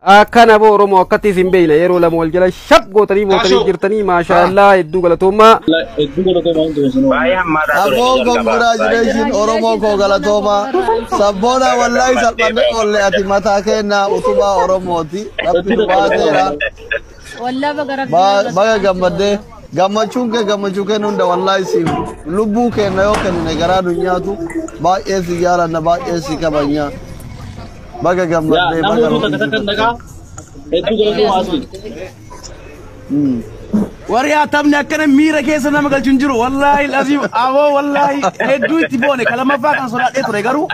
أكان أبو رومو أكتي سيمبينا يرو لما والجلا شب قوتني موتني جرتني ما شاء الله يدو غلطوما أبو congratulation Oromo ko galatoma Sabona wallahi salpande olle ati matakena utuba Oromoti rabbi baatera wallahi baga gamade gammachuke nunda wallahi si lubbu ke nayo ken ne gara dunyatu ba esi yara na ba esi kabanya baga gamade baga وريا تمني أكن ميرا كيس أنا مقال جنجرو والله العظيم أبو والله هدوي تبوني كلام ما فاكر صلاة إيه تريجرو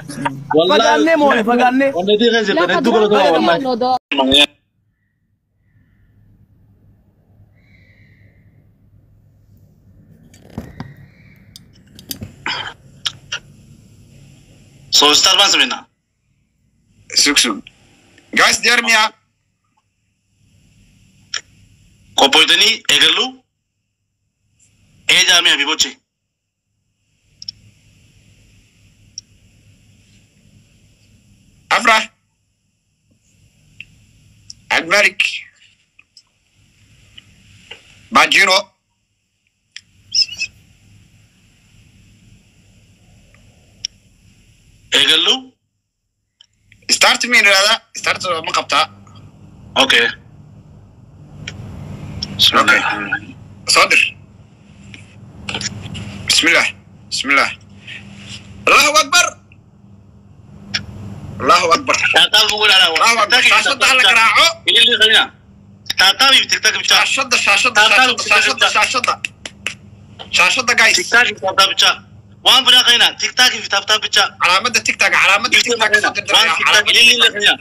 فقاني موني فقاني So start once minna. Suksu. Guys, dear Mia. Kopoitani egalu. Eja mi abiboche. Afra. Admerik. Bajiro. Egalu. Start me nada. Start makapta. Okay. Okay. صادر. بسم الله. بسم الله. الله أكبر. الله أكبر. تعال بقول على الله أكبر. شاشة على كراعه. اللي خلينا. تعال بتكتك بتاع. شاشة جايز. تكتك بتاع بتاع. وان بنا خلينا. تكتك بتاع بتاع. علامة تكتك علامة تكتك. اللي خلينا.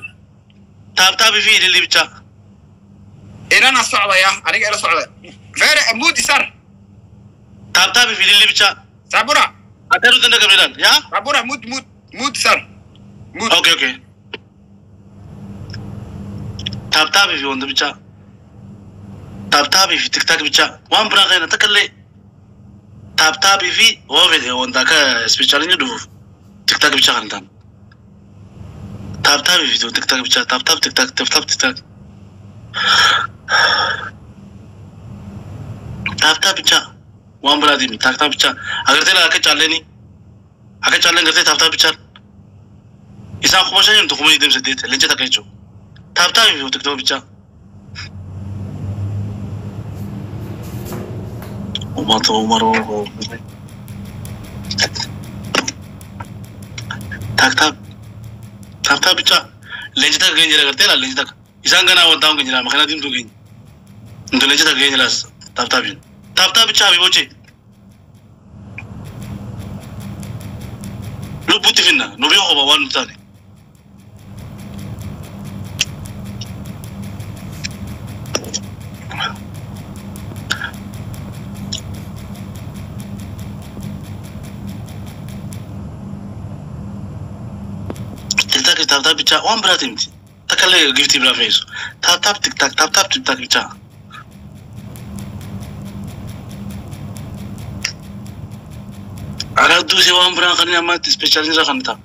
تكتك في اللي بتاع. إيران الصعبة يا أنا إلى صعبة فير مود سر تاب في اللي بتشا سابورا أتارو تندك كميلان يا سابورا مود سر مود أوكي تاب في وند بتشا تاب في تيك تاك بتشا وان برا غينا تكلي تاب في وفي وندك سبيشالين يدوف تيك تاك بتشا خندان تاب في تيك تاك بتشا تاب تيك تاك تاب بتشا وان برادي من تاب بتشا أقدر تلا أكيد چالني أكيد چالن करते تاب بتشا إذا خوش है तो खुमी दम से देते लेंचे तक लेचो تاب भी होते तो बच्चा उमरो تاب बच्चा लेंचे तक गए जरा करते ला लेंचे तक إذا كنا وداهم كنا مخنا دين توجين انتو ليش تاجين جلاس تاب بتشابي بوجي لو بوتي فينا نبيه هو بوان ثاني تاب بتشا وان براتيمتي تكلم جفتي بلا فيس تاب تيك تاك بتاع أنا دوسي وان برا خلينا ما تسبيشالين زا خنتا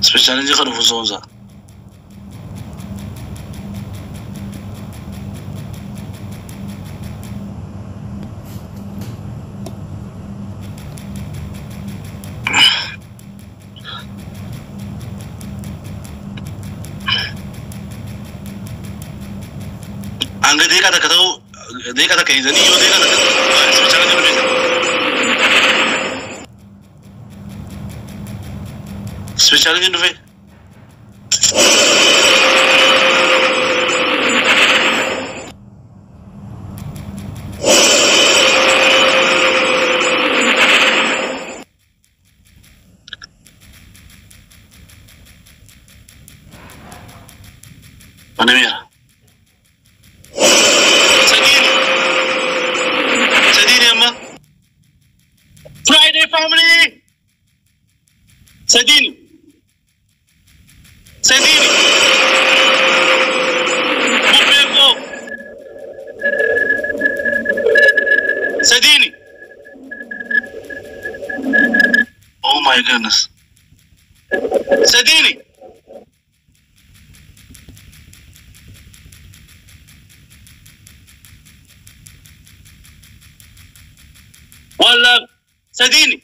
سبيشالين زي خلو فوزونزا أنك ديكا تكتو ديكا تكيزني يو ديكا تكتو سبيشالين زي بيزن سبيشالين زي بيزن Mana mira? Sadini amma. Friday family. Sadini. Mupego. Sadini. my goodness. Sadini. Wala Sadini.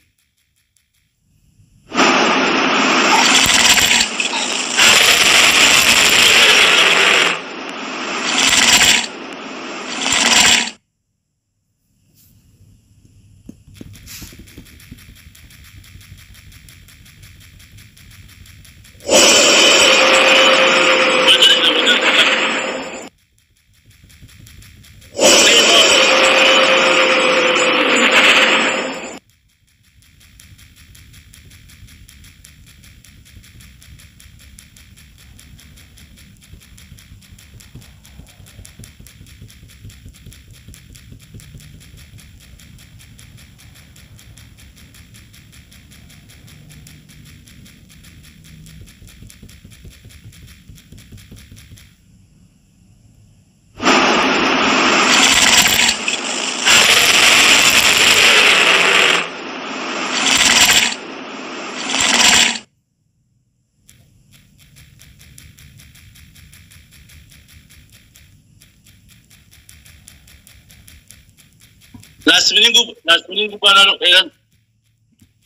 Last winning bana egan.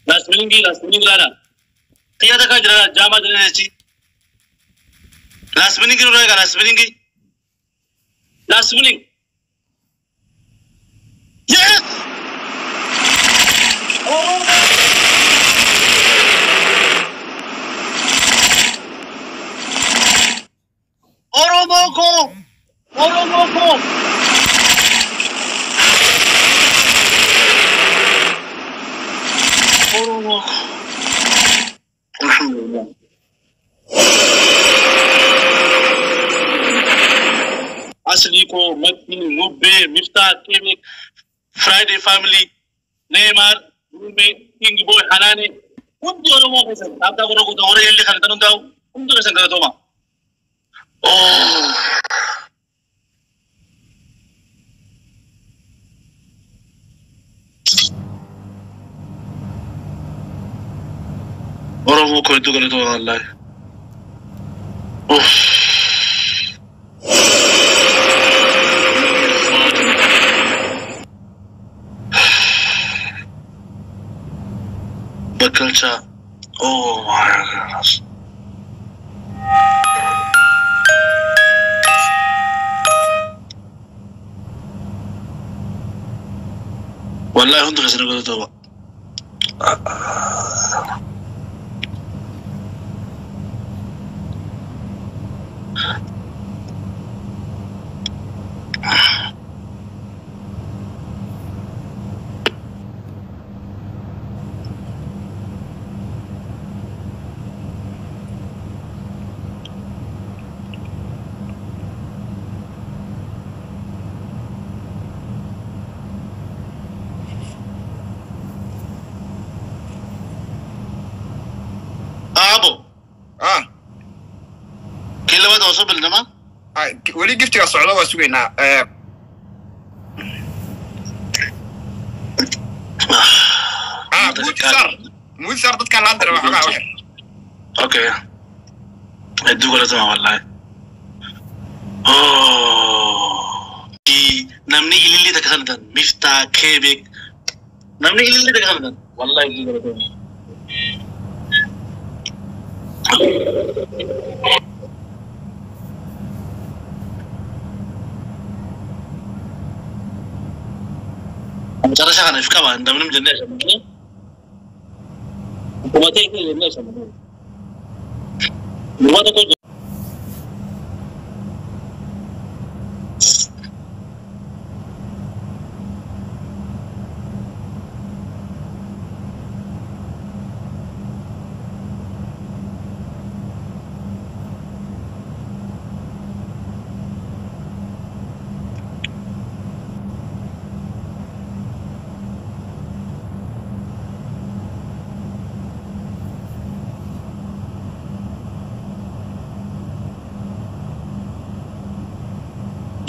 Last winning lana. Kaya ta ka jara jama dene chi. Last winning रहेगा last winning. Yes. Oh. Oromoko. Alhamdulillah. Asli ko Matin Mubbe Miftah Kemi Friday family Neymar Rume King Boy Hanane kunti Oromo ko san tabda ko ko ore yelli khana tanun daw kunti ko san kada toma oh Oromo ko itu kada to wallahi oh Culture. Oh my goodness. والله هندو كسر كذا توا. وصل بالجماعة؟ ولي قلت يا صعود وسوينا مو صار تتكلم عندنا مع واحد اوكي ادوك ولا تمام والله اوه نمني اللي تكلمت مفتاح كيبك نمني اللي تكلمت والله ادوك ولا تمام cara saya kan FK kan, tapi belum jelas sama dia. Buat itu jelas sama dia. Buat itu.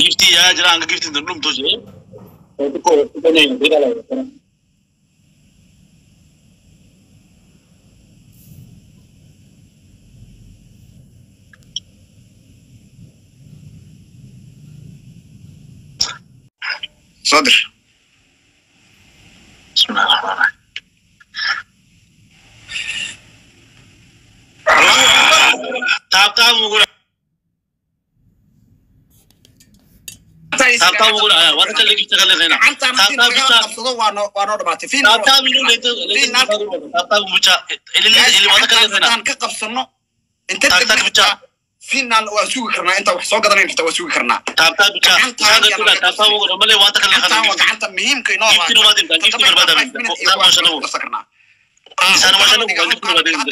Gifty ya, jangan anggap gifty belum tuh sih. Itu kok itu nih, beda lah. صدر بسم الله الرحمن الرحيم تاب مقول تاب مقول وانت اللي جبت غير هنا تاب وانا ربعتي فين تاب بيجا اللي وانت غير هنا كان كقبصنو انت فينا واسوق كرنا انت wax soo gadanay inta wasuugi karna تاب بيجا هذا كله تاب مقول مالي وانت غير هنا gacanta muhiimka inoo إنسان ما شاء الله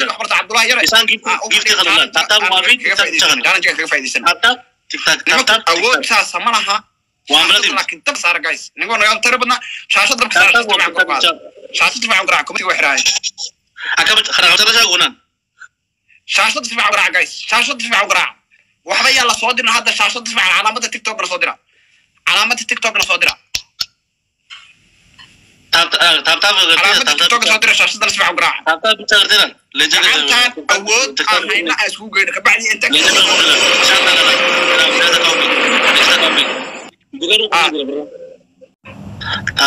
waxbarta Cabdullaah yare إنسان جيفت خلنا تاب ما في تشغل garan jiga kaga faa'iideysan تاب تيك تاك awood saas ma laha وعملتي laakiin tab saar guys nigo naga tar badna shaashada dabka saar shaashada fiican garaac kuma tigo xiraay أكمل خلاص ترى شغلنا shaashada fiican garaac guys shaashada fiican garaac waxba yaa la soo dirna hadda shaashada fiican calaamada TikTok la soo dira calaamada TikTok la soo dira تاب calaamada TikTok la soo dira shaashada fiican garaac تاب بتشغلنا لجنة awood ahayna isku geeyna ka bacdi inta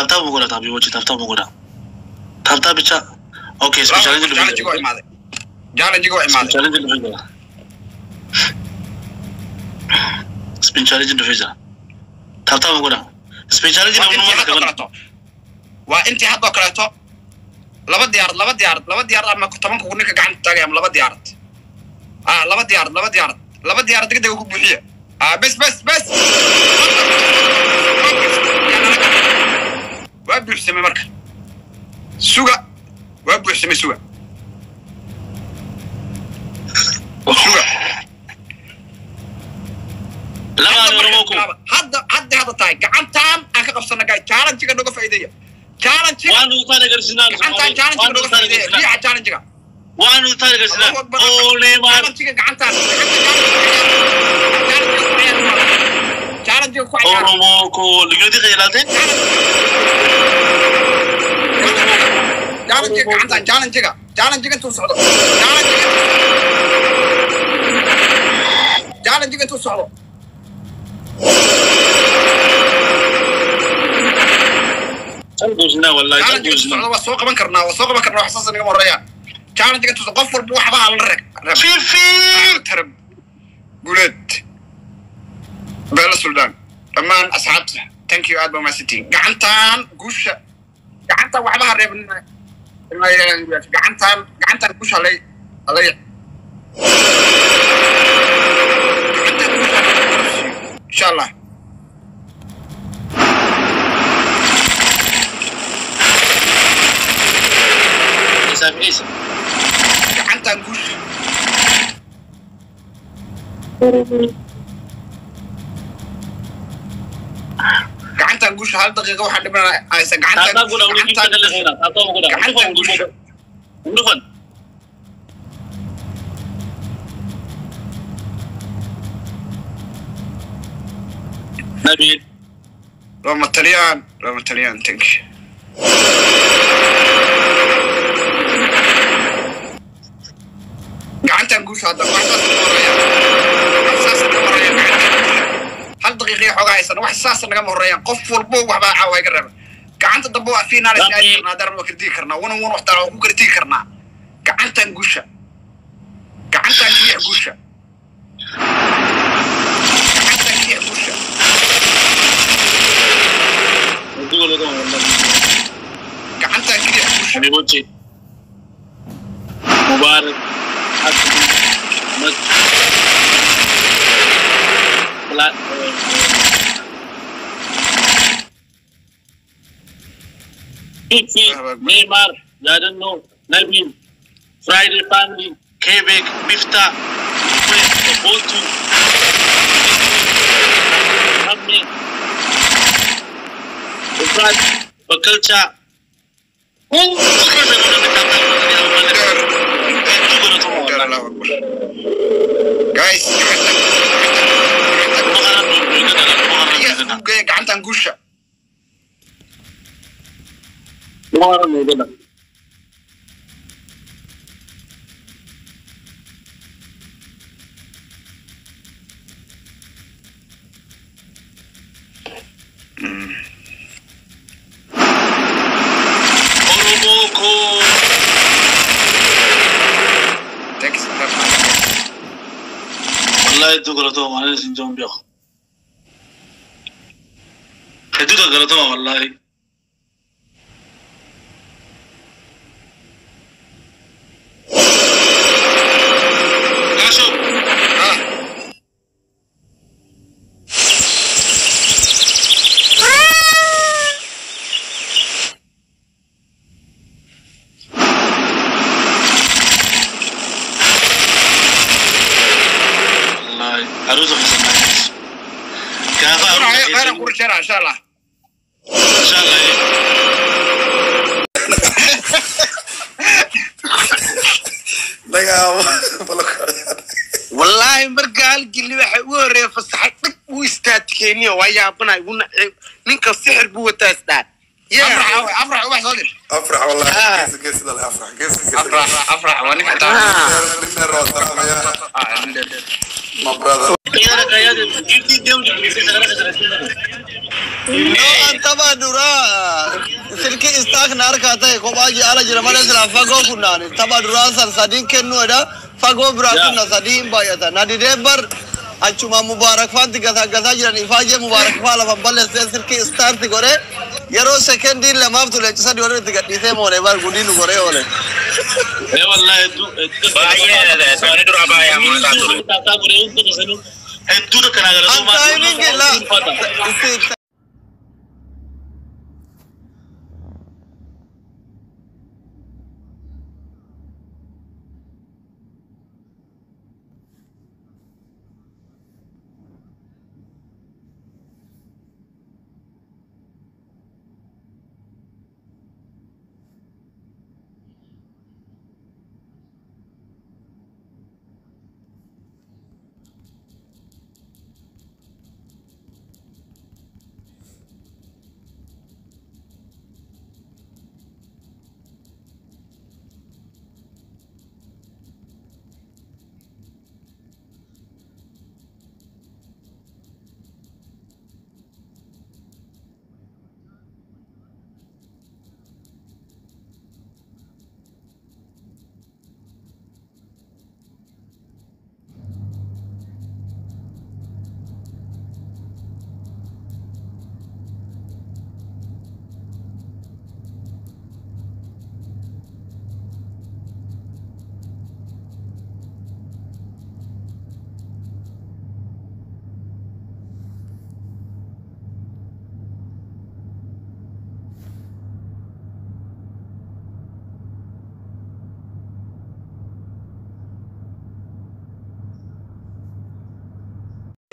تاب مقولة تاب يوجي تاب مقولة تاب بيجا أوكي سبيشاليزم challenge go imaade challenge go imaade سبيشاليزم دفيزا تاب مقولة سبيشاليزم نمو كمان waa intii hadda kaleeto laba diyaarad ama 10 ku ninka gacanta taagay ama laba diyaarad degdeg ku buuxiya bes waa buuxsamay marka suga waa buuxsamay suga لما نرموكم hadda tahay gacantaan aan ka qabsana gaay challenge-ga noga faa'iideeya challenge-ga وانو ثاني قرسنا gacantaan challenge-ga noga faa'iideeya riixa challenge-ga وانو ثاني قرسنا أولي ما challenge-ga gacantaan challenge-ga ku ciyaar نرموكو لقيتي خيالاتي challenge-ga gacantaan challenge-ga intuu socdo challenge-ga intuu socdo جوزنا والله جوزنا وسوق من كرنا وحساس نجم الريان challenge intuu qof walba waxba aan la rag في ترب قلت بلا سلطان أمان أصحاب thank you أدب ما ستين قعنتان قوشة قعنتان وحبها ريبنا قعنتان قوشة علي إن شاء الله إيسا قعنتان قوشة قعنتان قوشة هل دقيقة واحد من عايزة قعنتان قوشة نبيل لما تليان تنك قعنتان قوشة هذا هل دقيقة حوجة عيسى وحساس إنك مريان قف والبو وحبا عاوي قرب قعنت الضبو فينا لسه كرنا درب وكردي كرنا ون وحتى لو كردي كرنا قعنت نقوشة قعنت نقيع قوشة قعنت نقيع قوشة قعنت نقيع قوشة حبيبتي مبارك Neymar, Jadon, Nabil, Friday Family, Quebec, Mifta, Botu, Hamni, Ufrat, Bakalcha. Guys, قعنت نقوشة itu galatoma malee sinjoon beeku. Hedduudha galatoma wallahi. Kaasho. Harus sama. Kenapa harus? Karena kurang cerah, salah. Salah ya. والله مرقال قل لي وحوري فصحتك ويستاتكيني ويا بنا يقولنا نينك السحر بوتا استاد يا أفرح واحد صادق. افرح والله كيس لا افرح كيس أفرح وأنا كنت ما برادر No, antaba dura. Sirki istak nar kata hai. Ko baji ala jirmane sila fago kunani. Taba dura sar sadin kennu ada. Fago berasun na sadin bayata. Nadi debar. Acuma mubarak fanti gata jiran ifaje mubarak fala famballe sirki istar ti gore. Yaro sekendi le maftu le chisa diore ti gati se mone bar gudinu gore ole. Wallahi itu. Bahaya, soalnya dulu apa ya? Tata gore untuk kesini. Itu udah kena galatoma. Anta ini gila.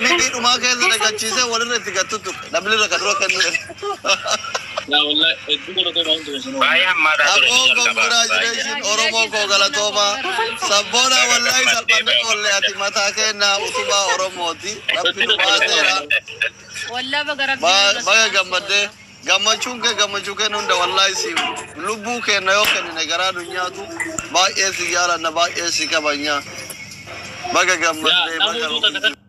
Ini rumah kayak sedekah cise, walau tiga tutup. Nabili lah kadro kan. Nah, wallahi itu galatoma untuk kesini. Bahaya, mada. Aku congratulations Oromo ko galatoma. Sabona wallahi salpande kolle ati mata ke na utuba Oromo ti. Rabbi nubaatera. Wallahi bagara. Baga gamade. Gammachuun ke nunda wallahi si lubbu ke na yokan negara dunya tu. Ba esi yala na ba esi kabanya. Baga gamade.